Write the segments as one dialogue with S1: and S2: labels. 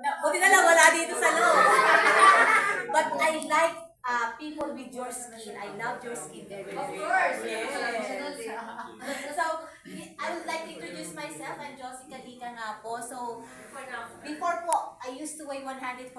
S1: Buti na lang wala dito sa loob. But I like people with your skin. I love your skin very, very. Of course, yes. So, I would like to introduce myself. I'm Josie Calica nga po. So, before po, I used to weigh 145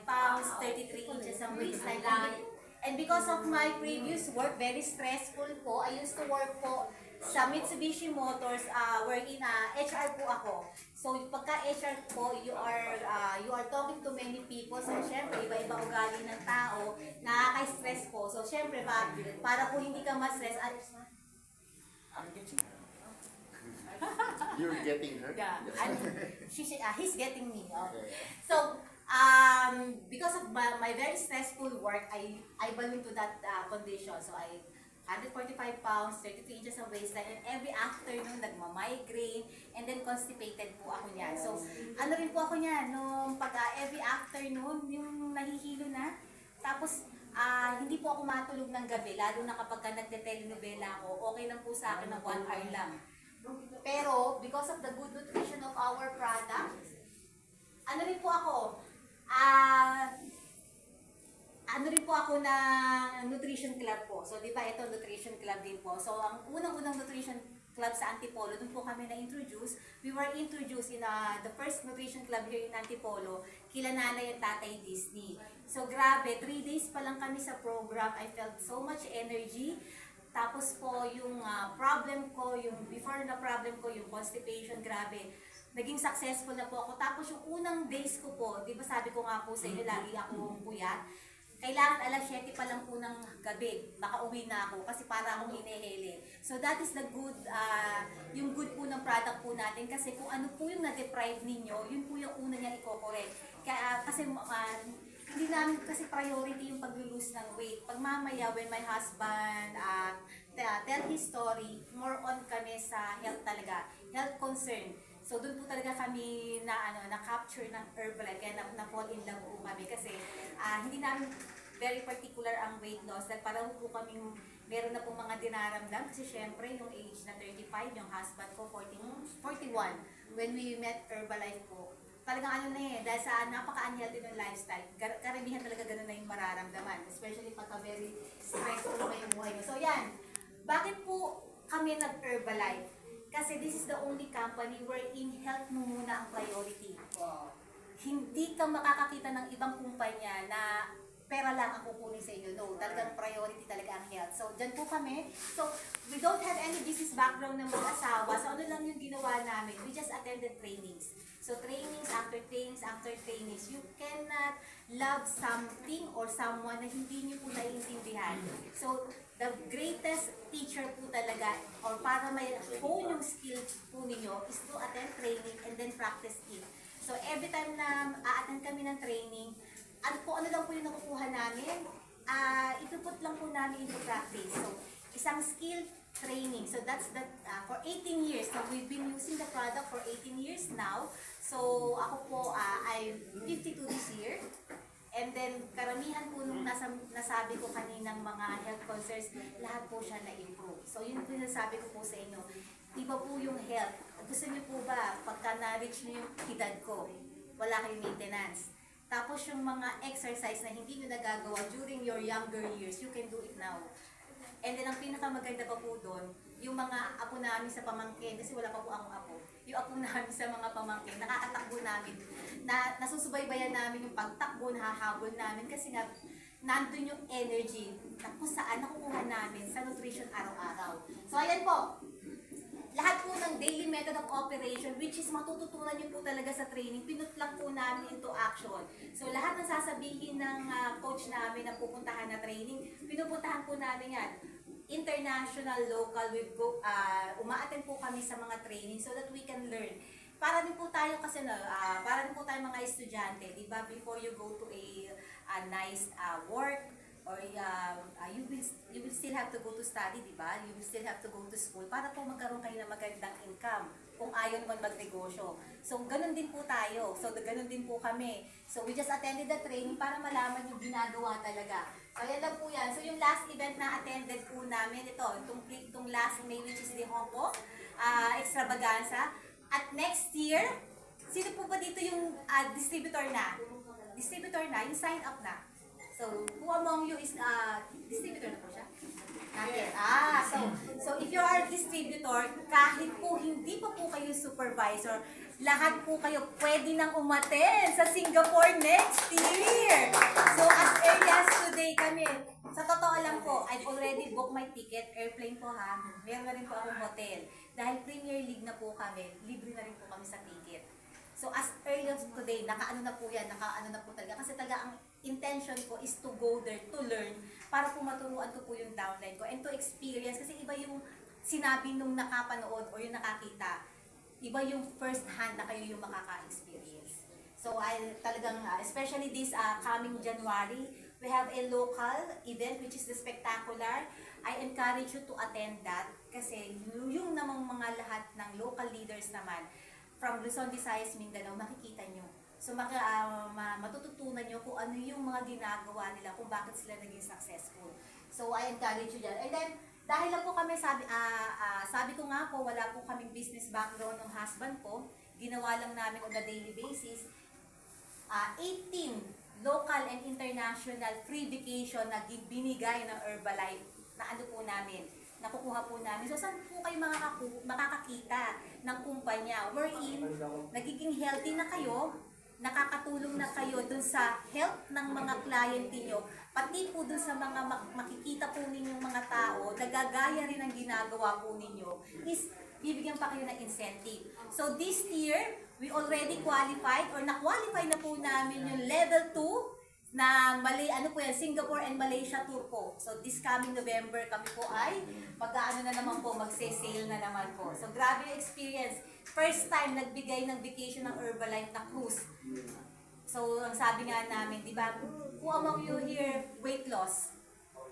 S1: pounds, 33 inches ang waistline lang. And because of my previous work, very stressful po, I used to work po sa Mitsubishi Motors, wherein HR po ako. So pagka HR po, you are talking to many people. So syempre, iba-iba ugali ng tao, nakaka-stress po. So syempre, para po hindi ka ma-stress,
S2: You're getting her?
S1: yeah, he's getting me. Okay. So, because of my very stressful work, I ballooned to that condition. So, 145 pounds, 33 inches ang waistline, and every afternoon, nagma-migraine, and then constipated po ako niyan. So, ano rin po ako niyan, nung every afternoon, yung nahihilo na, tapos, hindi po ako matulog ng gabi, lalo na kapag nagte-telenovela ako, okay lang po sa akin na 1 hour lang. Pero, because of the good nutrition of our product, ano rin po ako, ng nutrition club po. So, di ba ito, nutrition club din po. So, ang unang-unang nutrition club sa Antipolo, dun po kami na-introduce. We were introduced in the first nutrition club here in Antipolo, kila nanay at tatay Disney. So, grabe, 3 days pa lang kami sa program. I felt so much energy. Tapos po, yung problem ko, yung before na problem ko, yung constipation, grabe. Naging successful na po ako. Tapos yung unang days ko po, di ba sabi ko nga po sa inyo, lagi akong puyat. Kailangan alas 7 pa lang po ng gabi, makauwi na ako kasi para akong inehele. So that is the good, yung good po ng product po natin kasi kung ano po yung na-deprive ninyo, yun po yung una niya i-correct. Kasi hindi namin kasi priority yung pag-lose ng weight. Pag mamaya, when my husband tell his story, more on kami sa health talaga, health concern. So doon po talaga kami na-capture ng Herbalife, kaya na-fall in love po kami kasi hindi namin very particular ang weight loss. Dahil parang po kami meron na po mga dinaramdam kasi syempre yung age na 35, yung husband ko 41. When we met Herbalife po, talagang dahil sa napaka-unhealthy ng lifestyle, karamihan talaga ganun na yung mararamdaman, especially pagka very stressful na yung buhay mo. So yan, bakit po kami nag-Herbalife? Kasi this is the only company wherein health mo muna ang priority. Hindi ka makakakita ng ibang kumpanya na pera lang ang kukunin sa inyo. No, talagang priority talaga ang health. So, dyan po kami. So, we don't have any business background ng mag-asawa. So, ano lang yung ginawa namin? We just attended trainings. So, trainings after trainings after trainings. You cannot love something or someone na hindi niyo po naiintindihan. So, the greatest teacher po talaga or para may hone yung skill po ninyo is to attend training and then practice it. So, every time na a-attend kami ng training, ano lang po yung nakukuha namin? Itupot lang po namin into practice. So, isang skill training. So, that's for 18 years. So, we've been using the product for 18 years now. So, ako po, I'm 52 this year. And then, karamihan po nung nasabi ko kaninang mga health concerns, lahat po siya na-improve. So, yun po yung nasabi ko po sa inyo. Iba po yung health. Gusto niyo po ba, pagka na-reach niyo yung edad ko, wala kayong maintenance. Tapos yung mga exercise na hindi nyo nagagawa during your younger years, you can do it now. And then ang pinakamaganda pa po doon, yung mga apo namin sa pamangkin, kasi wala pa po akong apo, yung apo namin sa mga pamangkin, nakakatakbo namin, nasusubaybayan namin yung pagtakbo, nahahabol namin, kasi nga, nandun yung energy, na kung saan nakukuha namin sa nutrition araw-araw. So ayan po, lahat po ng daily method of operation, which is matututunan nyo po talaga sa training, pinutlang po namin into action. So lahat ng sasabihin ng coach namin na pupuntahan na training, pinupuntahan po namin yan. International, local, uma-attend po kami sa mga training so that we can learn. Para din po tayo kasi para din po tayo mga estudyante, di ba? Before you go to a nice work, or you will still have to go to study, di ba? You will still have to go to school para po magkaroon kayo ng magandang income kung ayaw naman magnegosyo. So, ganun din po tayo. So, ganun din po kami. So, we just attended the training para malaman yung ginagawa talaga. So, yan lang po yan. So, yung last event na attended po namin, itong last May, which is the Hong Kong Extravaganza. At next year, Sino po ba dito yung distributor na? Distributor na, yung sign up na. So, who among you is distributor na po siya? Natin. So if you are a distributor, kahit po hindi pa po kayo supervisor, lahat po kayo pwede nang umaten sa Singapore next year. So as early as today kami, sa totoo lang po, I've already booked my ticket, airplane po ha, meron na rin po akong hotel. Dahil Premier League na po kami, libre na rin po kami sa ticket. So as early as today, nakaano na po yan, nakaano na po talaga. Kasi talaga ang intention ko is to go there to learn para po maturuan ko po yung downline ko and to experience. Kasi iba yung sinabi nung nakapanood o yung nakakita. Iba yung first hand na kayo yung makaka-experience. So I talagang, especially this coming January, we have a local event which is the Spectacular. I encourage you to attend that kasi yung namang mga lahat ng local leaders naman from Luzon, Visayas, Mindanao, makikita nyo. So matututunan nyo kung ano yung mga ginagawa nila, kung bakit sila naging successful. So I encourage you dyan. And then, dahil lang po kami, sabi ko nga po, wala po kaming business background ng husband ko. Ginawa lang namin on a daily basis. 18 local and international free vacation na binigay ng Herbalife na ano po namin, nakukuha po namin. So, saan po kayo makakakita ng kumpanya wherein nagiging healthy na kayo, nakakatulong na kayo dun sa health ng mga client niyo, pati po dun sa mga makikita po ninyong mga tao, nagagaya rin ang ginagawa po ninyo, is bibigyan pa kayo ng incentive. So this year, we already qualified or na-qualify na po namin yung level 2 na Singapore and Malaysia tour po. So this coming November kami po ay mag-aano na naman po, magse-sail na naman po. So grabe yung experience. First time nagbigay ng vacation ng Herbalife na cruise. So ang sabi nga namin, di ba, who among you here weight loss?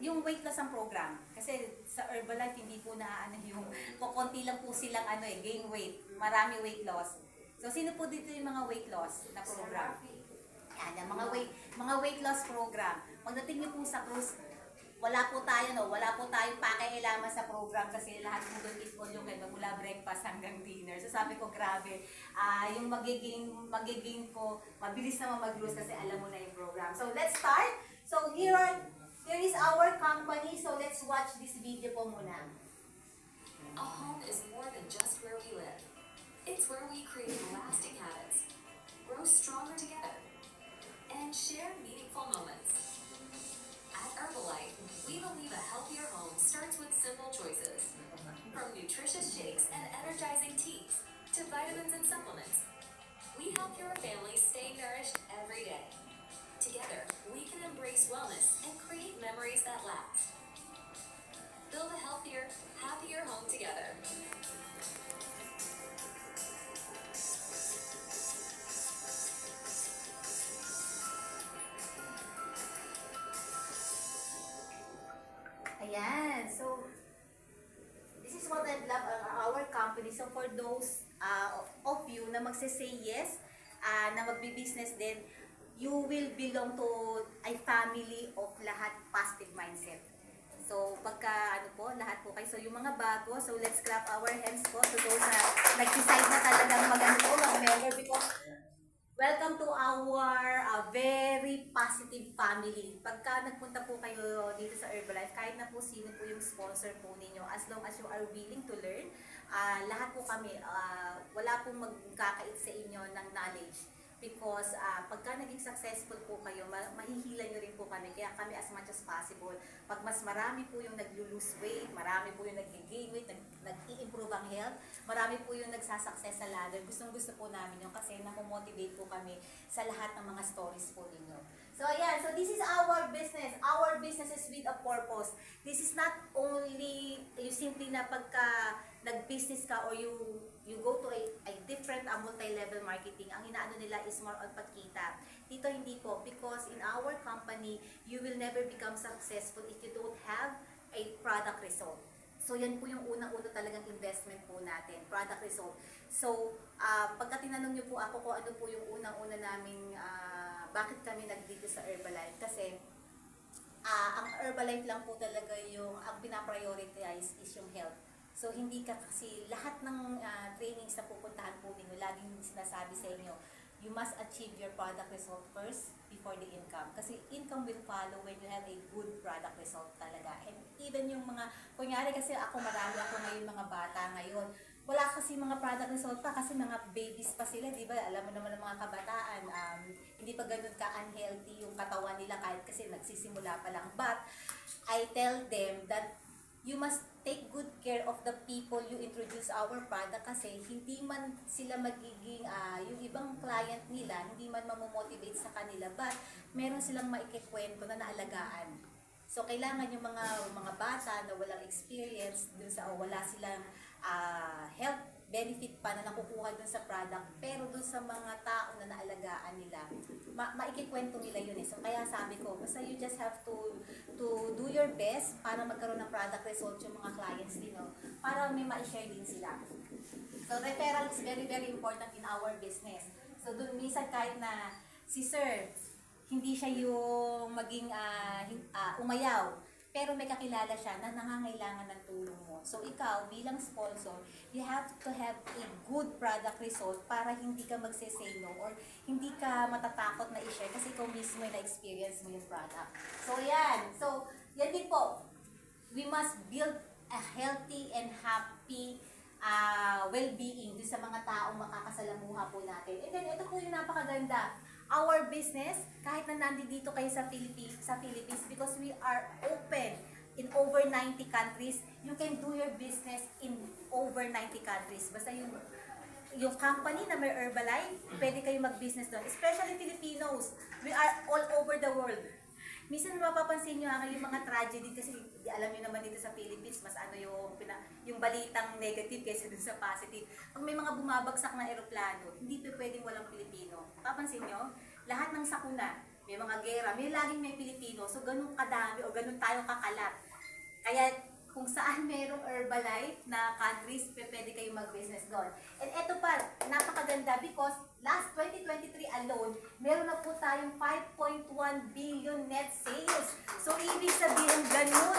S1: Yung weight loss ang program. Kasi sa Herbalife hindi po na yung kukunti lang po silang gain weight. Marami weight loss. So sino po dito yung mga weight loss na program? Yan, mga weight loss program. Pagdating niyo po sa cruise, wala po tayong pakialaman sa program kasi lahat po doon is all yung mula breakfast hanggang dinner. So sabi ko, grabe, yung magiging ko, mabilis naman mag-cruise kasi alam mo na yung program. So let's start. So here is our company. So let's watch this video po muna.
S2: A home is more than just where we live. It's where we create lasting habits, grow stronger together, and share meaningful moments. At Herbalife, we believe a healthier home starts with simple choices. From nutritious shakes and energizing teas to vitamins and supplements, we help your family stay nourished every day. Together, we can embrace wellness and create memories that last. Build a healthier, happier home together.
S1: Ayan. So, this is what I love our company. So, for those of you na magse-say yes, na magbi-business din, you will belong to a family of lahat positive mindset. So, pagka lahat po kayo. So, yung mga bago, so let's clap our hands po to those na nag-decide na talagang mag-member because welcome to our very positive family. Pagka nagpunta po kayo dito sa Herbalife, kahit na po sino po yung sponsor po ninyo, as long as you are willing to learn, lahat po kami, wala pong magkakait sa inyo ng knowledge. Because pagka naging successful po kayo, mahihila nyo rin po kami. Kaya kami as much as possible, pag mas marami po yung nag-lose weight, marami po yung nag-gain weight, nag-i-improve ang health, marami po yung nagsasucess sa ladder, gustong-gusto po namin yun kasi namomotivate po kami sa lahat ng mga stories po ninyo. So ayan, so this is our business. Our business is with a purpose. This is not only you simply na pagka nag-business ka or you go to a different multi-level marketing, ang inaano nila is more on pagkita. Dito hindi po, because in our company, you will never become successful if you don't have a product result. So yan po yung unang-una talagang investment po natin, product result. So pagka tinanong nyo po ako kung ano po yung unang-una naming bakit kami nagdito sa Herbalife, kasi ang Herbalife lang po talaga yung ang pinaprioritize is yung health. So hindi ka kasi lahat ng trainings na pupuntahan po ninyo, laging sinasabi sa inyo, you must achieve your product result first before the income. Kasi income will follow when you have a good product result talaga. And even yung mga, kunyari kasi marami ako ngayon mga bata ngayon, wala kasi mga product result pa kasi mga babies pa sila, di ba? Alam mo naman ng mga kabataan, hindi pa ganun ka-unhealthy yung katawan nila kahit kasi nagsisimula pa lang. But I tell them that you must take good care of the people you introduce our product kasi hindi man sila magiging, yung ibang client nila, hindi man mamomotivate sa kanila, but meron silang maikikwento na naalagaan. So, kailangan yung mga bata na walang experience dun sa, wala silang health benefit pa na nakukuha dun sa product, pero dun sa mga tao na naalagaan nila, maikikwento nila yun eh. So, kaya sabi ko, basta you just have to do your best para magkaroon ng product result yung mga clients din, no? Para may ma-share din sila. So, referral is very, very important in our business. So, dun minsan kahit na si sir, hindi siya yung maging umayaw, pero may kakilala siya na nangangailangan ng tulong mo. So, ikaw, bilang sponsor, you have to have a good product result para hindi ka magse-say no or hindi ka matatakot na i-share kasi ikaw mismo ay na-experience mo yung product. So, yan. So, yan din po. We must build a healthy and happy well-being dun sa mga taong makakasalamuha po natin. And then, ito po yung napakaganda. Our business, kahit na nandito kayo sa Philippines, because we are open in over 90 countries, you can do your business in over 90 countries. Basta yung company na may Herbalife, pwede kayo mag-business doon. Especially Filipinos, we are all over the world. Minsan mapapansin nyo yung mga tragedy kasi alam nyo naman dito sa Philippines, mas yung balitang negative kaysa dun sa positive. Pag may mga bumabagsak na eroplano, hindi pwedeng walang Pilipino. Papansin nyo, lahat ng sakuna, may mga gera, may laging may Pilipino. So ganun kadami o ganun tayo kakalat. Kaya kung saan merong Herbalife na countries, pwede kayo mag-business doon. And eto pa, napakaganda because last 2023 alone, meron na po tayong 5.1 billion net sales. So, ibig sabihin ganun